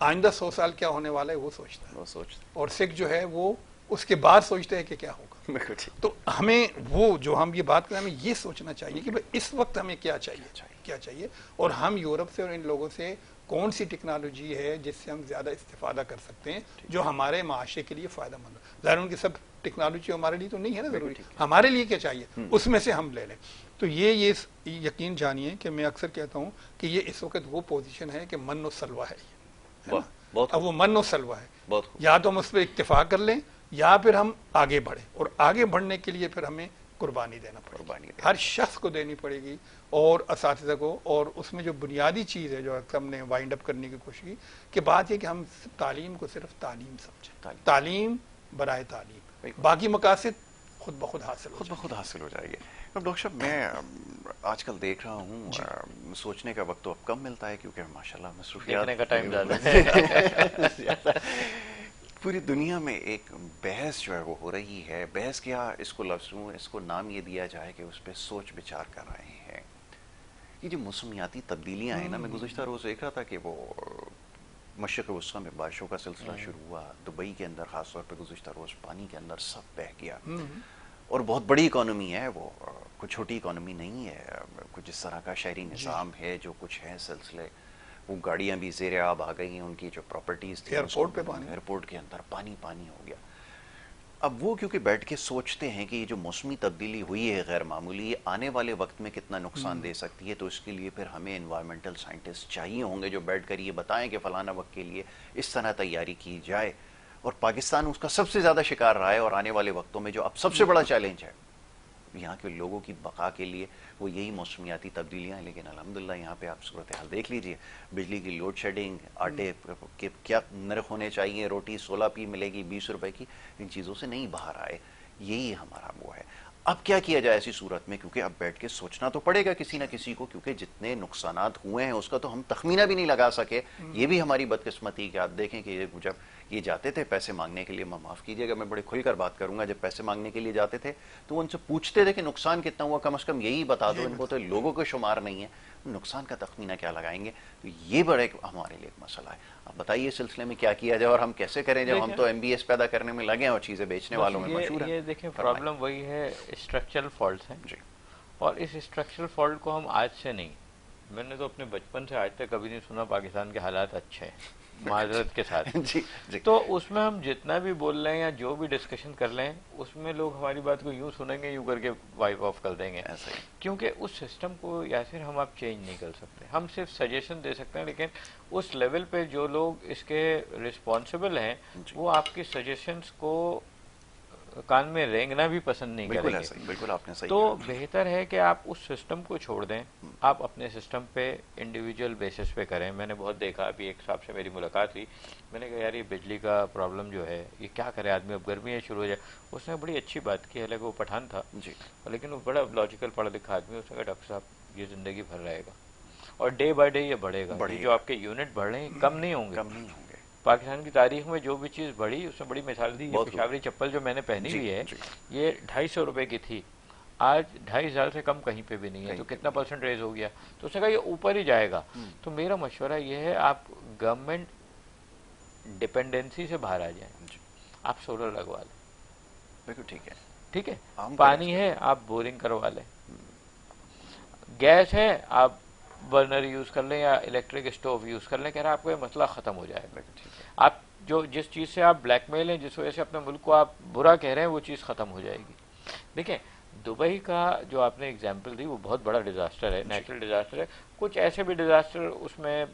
S1: آئندہ 100 سال کیا ہونے والا ہے وہ سوچتا ہے،
S2: وہ سوچتے
S1: اور سکھ جو ہے وہ اس کے بعد سوچتے ہیں کہ کیا ہوگا.
S2: بالکل ٹھیک.
S1: تو ہمیں وہ جو ہم یہ بات کریں ہمیں یہ سوچنا چاہیے کہ بھئی اس وقت ہمیں کیا چاہیے اور ہم یورپ سے اور ان لوگوں سے کون سی ٹیکنالوجی ہے جس سے ہم زیادہ استفادہ کر سکتے ہیں جو ہمارے معاشرے کے لیے فائدہ مند ہو. ظاہر ان کی سب ٹیکنالوجی ہمارے لیے تو نہیں ہے نا ضروری، ہمارے لیے کیا چاہیے اس میں سے ہم لے لیں. تو یہ یقین جانیے کہ میں اکثر کہتا ہوں کہ یہ اس وقت وہ پوزیشن ہے کہ من و سلوہ ہے یہ. اب وہ من و سلوہ ہے، یا تو ہم اس پہ اتفاق کر لیں یا پھر ہم آگے بڑھیں، اور آگے بڑھنے کے لیے پھر ہمیں قربانی دینا پڑے گی، ہر شخص کو دینی پڑے گی اور اساتذہ کو. اور اس میں جو بنیادی چیز ہے جو ہم نے وائنڈ اپ کرنے کی کوشش کی کہ بات یہ کہ ہم تعلیم کو صرف تعلیم سمجھیں، تعلیم برائے تعلیم، باقی مقاصد خود بخود حاصل
S2: ہو جائے گی. اب ڈاکٹر صاحب میں آج کل دیکھ رہا ہوں سوچنے کا وقت تو اب کم ملتا ہے کیونکہ ماشاءاللہ مصروفیات
S3: کا ٹائم زیادہ ہے.
S2: پوری دنیا میں ایک بحث جو ہے وہ ہو رہی ہے. بحث کیا اس کو لفظوں اس کو نام یہ دیا جائے کہ اس پہ سوچ بچار کر رہے ہیں. یہ جو موسمیاتی تبدیلیاں ہیں نا، میں گزشتہ روز دیکھ رہا تھا کہ وہ مشرق وسطیٰ میں بارشوں کا سلسلہ شروع ہوا. دبئی کے اندر خاص طور پہ گزشتہ روز پانی کے اندر سب بہہ گیا. اور بہت بڑی اکانومی ہے وہ، کوئی چھوٹی اکانومی نہیں ہے. کچھ اس طرح کا شہری نظام ہے جو کچھ ہے سلسلے. وہ گاڑیاں بھی زیر آب آ گئی ہیں، ان کی جو پراپرٹیز تھی ایئرپورٹ کے اندر پانی ہو گیا. اب وہ کیونکہ بیٹھ کے سوچتے ہیں کہ یہ جو موسمی تبدیلی ہوئی ہے غیر معمولی، یہ آنے والے وقت میں کتنا نقصان دے سکتی ہے. تو اس کے لیے پھر ہمیں انوائرمنٹل سائنٹسٹ چاہیے ہوں گے جو بیٹھ کر یہ بتائیں کہ فلانا وقت کے لیے اس طرح تیاری کی جائے. اور پاکستان اس کا سب سے زیادہ شکار رہا ہے. اور آنے والے وقتوں میں جو اب سب سے بڑا چیلنج ہے یہاں کے لوگوں کی بقا کے لیے وہ یہی موسمیاتی تبدیلیاں ہیں. لیکن الحمدللہ یہاں پہ آپ صورتحال دیکھ لیجئے، بجلی کی لوڈ شیڈنگ، آٹے کے کیا نرخ ہونے چاہیے، روٹی 16p ملے گی 20 روپے کی، ان چیزوں سے نہیں باہر آئے. یہی ہمارا وہ ہے. اب کیا کیا جائے ایسی صورت میں؟ کیونکہ اب بیٹھ کے سوچنا تو پڑے گا کسی نہ کسی کو، کیونکہ جتنے نقصانات ہوئے ہیں اس کا تو ہم تخمینہ بھی نہیں لگا سکے. یہ بھی ہماری بدقسمتی کہ آپ دیکھیں کہ جب یہ جاتے تھے پیسے مانگنے کے لیے، معاف کیجیے گا میں بڑے کھل کر بات کروں گا، جب پیسے مانگنے کے لیے جاتے تھے تو وہ ان سے پوچھتے تھے کہ نقصان کتنا ہوا، کم از کم یہی بتا دو. ان کو تو لوگوں کو شمار نہیں ہے، نقصان کا تخمینہ کیا لگائیں گے؟ تو یہ بڑا ہمارے لیے ایک مسئلہ ہے. آپ بتائیے اس سلسلے میں کیا کیا جائے اور ہم کیسے کریں جب ہم تو ایم بی ایس پیدا کرنے میں لگے ہیں اور چیزیں بیچنے والوں میں مشہور ہیں.
S3: یہ دیکھیں پرابلم وہی ہے، اسٹرکچرل فالٹس ہیں
S2: جی.
S3: اور اس اسٹرکچرل فالٹ کو ہم آج سے نہیں، میں نے تو اپنے بچپن سے آج تک کبھی نہیں سنا پاکستان کے حالات اچھے ہیں معذرت کے ساتھ.
S2: جی.
S3: تو اس میں ہم جتنا بھی بول رہے ہیں یا جو بھی ڈسکشن کر لیں اس میں لوگ ہماری بات کو یوں سنیں گے، یوں کر کے وائپ آف کر دیں گے. کیونکہ اس سسٹم کو یا پھر ہم آپ چینج نہیں کر سکتے. ہم صرف سجیشن دے سکتے ہیں، لیکن اس لیول پہ جو لوگ اس کے رسپانسبل ہیں وہ آپ کی سجیشنز کو کان میں رینگنا بھی پسند نہیں کریں گے.
S2: بالکل آپ نے صحیح.
S3: تو بہتر ہے کہ آپ اس سسٹم کو چھوڑ دیں، آپ اپنے سسٹم پہ انڈیویجول بیسس پہ کریں. میں نے بہت دیکھا، ابھی ایک صاحب سے میری ملاقات ہوئی، میں نے کہا یار یہ بجلی کا پرابلم جو ہے یہ کیا کرے آدمی، اب گرمی ہے شروع ہو جائے. اس نے بڑی اچھی بات کی، حالانکہ وہ پٹھان تھا
S2: جی،
S3: لیکن وہ بڑا لاجیکل پڑھا لکھا آدمی. اس نے کہا ڈاکٹر صاحب یہ زندگی بھر رہے گا اور ڈے بائی ڈے یہ بڑھے گا. جو آپ کے یونٹ بڑھ رہے ہیں کم نہیں ہوں گے. پاکستان کی تاریخ میں جو بھی چیز بڑھی اس میں بڑی مثال دی. یہ پشاوری چپل جو میں نے پہنی ہوئی ہے یہ 250 روپے کی تھی، آج 2500 سے کم کہیں پہ بھی نہیں ہے. تو کتنا پرسنٹ ریز ہو گیا؟ تو اس نے کہا یہ اوپر ہی جائے گا. تو میرا مشورہ یہ ہے آپ گورنمنٹ ڈپینڈنسی سے باہر آ جائیں. آپ سولر لگوا لیں.
S2: بالکل
S3: ٹھیک ہے. پانی ہے آپ بورنگ کروا لیں. گیس ہے آپ برنر یوز کر لیں یا الیکٹرک اسٹوو یوز کر لیں. کہہ رہا آپ کو یہ مسئلہ ختم ہو جائے گا. آپ جس چیز سے آپ بلیک میل ہیں، جس وجہ سے اپنے ملک کو آپ برا کہہ رہے ہیں، وہ چیز ختم ہو جائے گی. دیکھیں دبئی کا جو آپ نے اگزامپل دی وہ بہت بڑا ڈیزاسٹر ہے، نیچرل ڈیزاسٹر ہے. کچھ ایسے بھی ڈیزاسٹر اس میں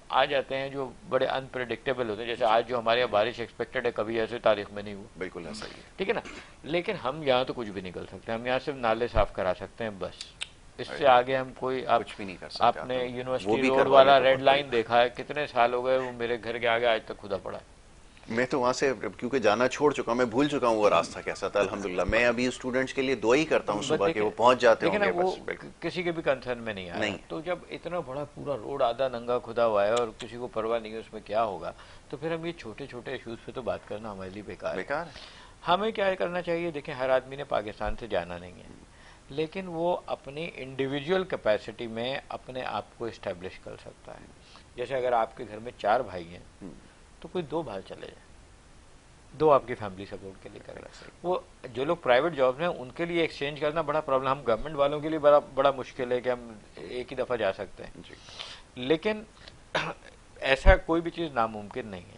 S3: آ جاتے ہیں جو بڑے انپریڈکٹیبل ہوتے ہیں، جیسے آج جو ہمارے یہاں بارش ایکسپیکٹڈ ہے، کبھی ایسے تاریخ میں نہیں ہوا.
S2: بالکل ایسا ہی ہے.
S3: ٹھیک ہے نا. لیکن ہم یہاں تو کچھ بھی نہیں کر سکتے. ہم یہاں صرف نالے صاف کرا سکتے ہیں بس. اس سے آگے ہم کوئی
S2: کچھ بھی نہیں کر سکتے.
S3: آپ نے یونیورسٹی روڈ والا ریڈ لائن دیکھا ہے، کتنے سال ہو گئے وہ میرے گھر کے آگے آج تک کھدا پڑا ہے.
S2: میں تو وہاں سے کیونکہ جانا چھوڑ چکا ہوں، میں بھول چکا ہوں وہ راستہ کیسا تھا. الحمدللہ میں ابھی اسٹوڈنٹس کے لیے دعا ہی کرتا ہوں صبح کہ وہ پہنچ جاتے ہوں گے.
S3: وہ کسی کے بھی کنسرن میں نہیں آیا. تو جب اتنا بڑا پورا روڈ آدھا ننگا کھدا ہوا ہے اور کسی کو پرواہ نہیں ہے اس میں کیا ہوگا، تو پھر ہم یہ چھوٹے چھوٹے ایشوز پہ تو بات کرنا ہمارے لیے بیکار ہے. ہمیں کیا کرنا چاہیے؟ دیکھیں ہر آدمی نے پاکستان سے جانا نہیں ہے، لیکن وہ اپنی انڈیویجول کیپیسٹی میں اپنے آپ کو اسٹیبلش کر سکتا ہے. جیسے اگر آپ کے گھر میں 4 بھائی ہیں تو کوئی 2 باہر چلے جائیں، 2 آپ کی فیملی سپورٹ کے لیے کر رہا ہے. وہ جو لوگ پرائیویٹ جاب ہیں ان کے لیے ایکسچینج کرنا بڑا پرابلم، ہم گورنمنٹ والوں کے لیے بڑا مشکل ہے کہ ہم ایک ہی دفعہ جا سکتے ہیں. لیکن ایسا کوئی بھی چیز ناممکن نہیں ہے.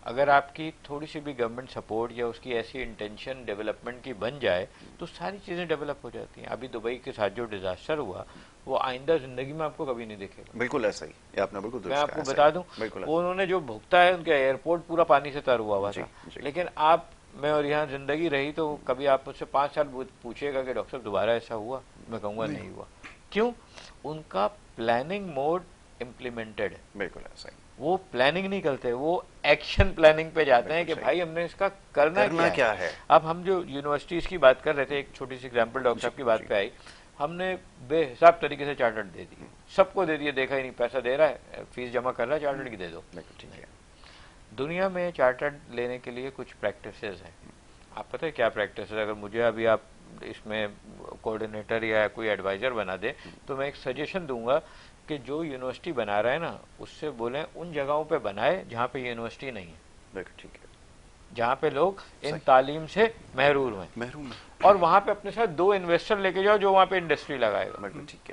S3: اگر آپ کی تھوڑی سی بھی گورنمنٹ سپورٹ یا اس کی ایسی انٹینشن ڈیولپمنٹ کی بن جائے تو ساری چیزیں ڈیولپ ہو جاتی ہیں. ابھی دبئی کے ساتھ جو ڈیزاسٹر ہوا وہ آئندہ زندگی میں آپ کو کبھی نہیں دیکھے گا.
S2: بالکل ایسا ہی، یہ آپ نے بالکل درست
S3: میں آپ
S2: کہا،
S3: کو
S2: ایسا
S3: بتا
S2: ہی.
S3: دوں
S2: بالکل
S3: وہ انہوں نے جو بھگتا ہے ان کا ایئرپورٹ پورا پانی سے تر ہوا تھا. لیکن آپ میں اور یہاں زندگی رہی تو کبھی آپ مجھ سے 5 سال پوچھے گا کہ ڈاکٹر صاحب دوبارہ ایسا ہوا، میں کہوں گا نہیں ہوا. کیوں؟ ان کا پلاننگ موڈ امپلیمنٹڈ ہے.
S2: بالکل ایسا ہی.
S3: وہ پلاننگ نہیں کرتے، وہ ایکشن پلاننگ پہ جاتے ہیں کہ بھائی ہم نے اس کا کرنا کیا ہے. اب ہم جو یونیورسٹیز کی بات کر رہے تھے، ایک چھوٹی سی ایگزامپل ڈاکٹر صاحب کی بات پہ آئی، ہم نے بے حساب طریقے سے چارٹرڈ دے دی، سب کو دے دیے، دیکھا ہی نہیں پیسہ دے رہا ہے، فیس جمع کر رہا ہے، چارٹرڈ کی دے دو.
S2: ٹھیک ہے.
S3: دنیا میں چارٹرڈ لینے کے لیے کچھ پریکٹسز ہیں. آپ پتہ ہے کیا پریکٹس ہے؟ اگر مجھے ابھی آپ اس میں کوآرڈینیٹر یا کوئی ایڈوائزر بنا دے تو میں ایک سجیشن دوں گا کہ جو یونیورسٹی بنا رہا ہے نا اس سے بولیں ان جگہوں پہ بنائے جہاں پہ یونیورسٹی نہیں ہے،
S2: ٹھیک ہے،
S3: جہاں پہ لوگ ان تعلیم سے محروم ہیں، اور وہاں پہ اپنے ساتھ 2 انویسٹر لے کے جاؤ جو وہاں پہ انڈسٹری لگائے گا.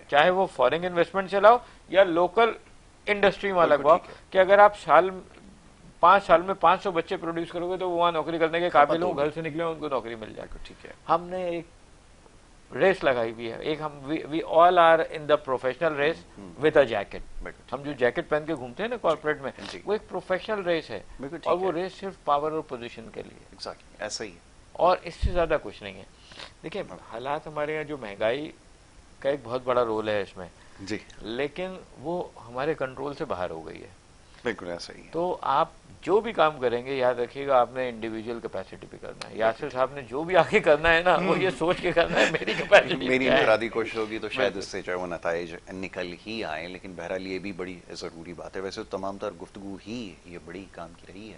S3: چاہے وہ فارن انویسٹمنٹ سے لاؤ یا لوکل انڈسٹری وہاں لگواؤ کہ اگر آپ 5 سال میں 500 بچے پروڈیوس کرو گے تو وہ وہاں نوکری کرنے کے قابل ہوں، گھر سے نکلے ان کو نوکری مل جائے گا.
S2: ٹھیک ہے.
S3: ہم نے ایک ریس لگائی ہوئی ہے، ایک ہم we all are in the professional race with a jacket. ہم جو جیکٹ پہن کے گھومتے ہیں نا کارپوریٹ میں، وہ ایک پروفیشنل ریس ہے، اور وہ ریس صرف پاور اور پوزیشن کے لیے.
S2: ایسا ہی.
S3: اور اس سے زیادہ کچھ نہیں ہے. دیکھیں حالات ہمارے یہاں جو مہنگائی کا ایک بہت بڑا رول ہے اس میں، لیکن وہ ہمارے کنٹرول سے باہر ہو گئی ہے.
S2: بالکل ایسا ہی.
S3: تو آپ جو بھی کام کریں گے یاد رکھیے گا آپ نے انڈیویجول کیپیسٹی پہ کرنا ہے. یاسر صاحب نے جو بھی آگے کرنا ہے نا وہ یہ سوچ کے کرنا ہے میری کیپیسٹی
S2: میری انفرادی کوشش ہوگی تو شاید اس سے جو ہے وہ نتائج نکل ہی آئیں. لیکن بہرحال یہ بھی بڑی ضروری بات ہے. ویسے تمام تر گفتگو ہی یہ بڑی کام کی رہی ہے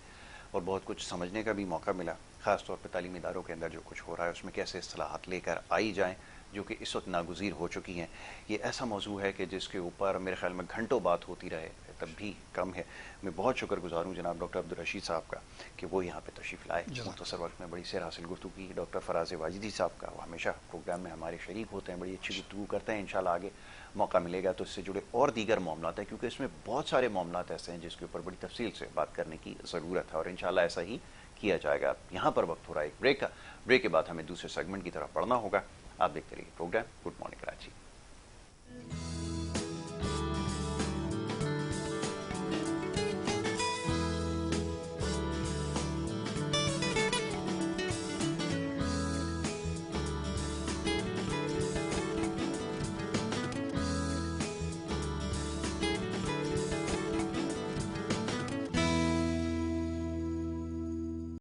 S2: اور بہت کچھ سمجھنے کا بھی موقع ملا، خاص طور پہ تعلیمی اداروں کے اندر جو کچھ ہو رہا ہے اس میں کیسے اصلاحات لے کر آئی جائیں جو کہ اس وقت ناگزیر ہو چکی ہیں. یہ ایسا موضوع ہے کہ جس کے اوپر میرے خیال میں گھنٹوں بات ہوتی رہے تب بھی کم ہے. میں بہت شکر گزار ہوں جناب ڈاکٹر عبدالرشید صاحب کا کہ وہ یہاں پہ تشریف لائے، مختصر وقت میں بڑی سیر حاصل گفتگو کی. ڈاکٹر فراز واجدی صاحب کا، وہ ہمیشہ پروگرام میں ہمارے شریک ہوتے ہیں، بڑی اچھی گفتگو کرتے ہیں. انشاءاللہ آگے موقع ملے گا تو اس سے جڑے اور دیگر معاملات ہیں، کیونکہ اس میں بہت سارے معاملات ایسے ہیں جس کے اوپر بڑی تفصیل سے بات کرنے کی ضرورت ہے، اور انشاءاللہ ایسا ہی کیا جائے گا. یہاں پر وقت ہو رہا ہے ایک بریک کا. بریک کے بعد ہمیں دوسرے سیگمنٹ کی طرف پڑھنا ہوگا. آپ دیکھتے رہیے پروگرام گڈ مارننگ کراچی.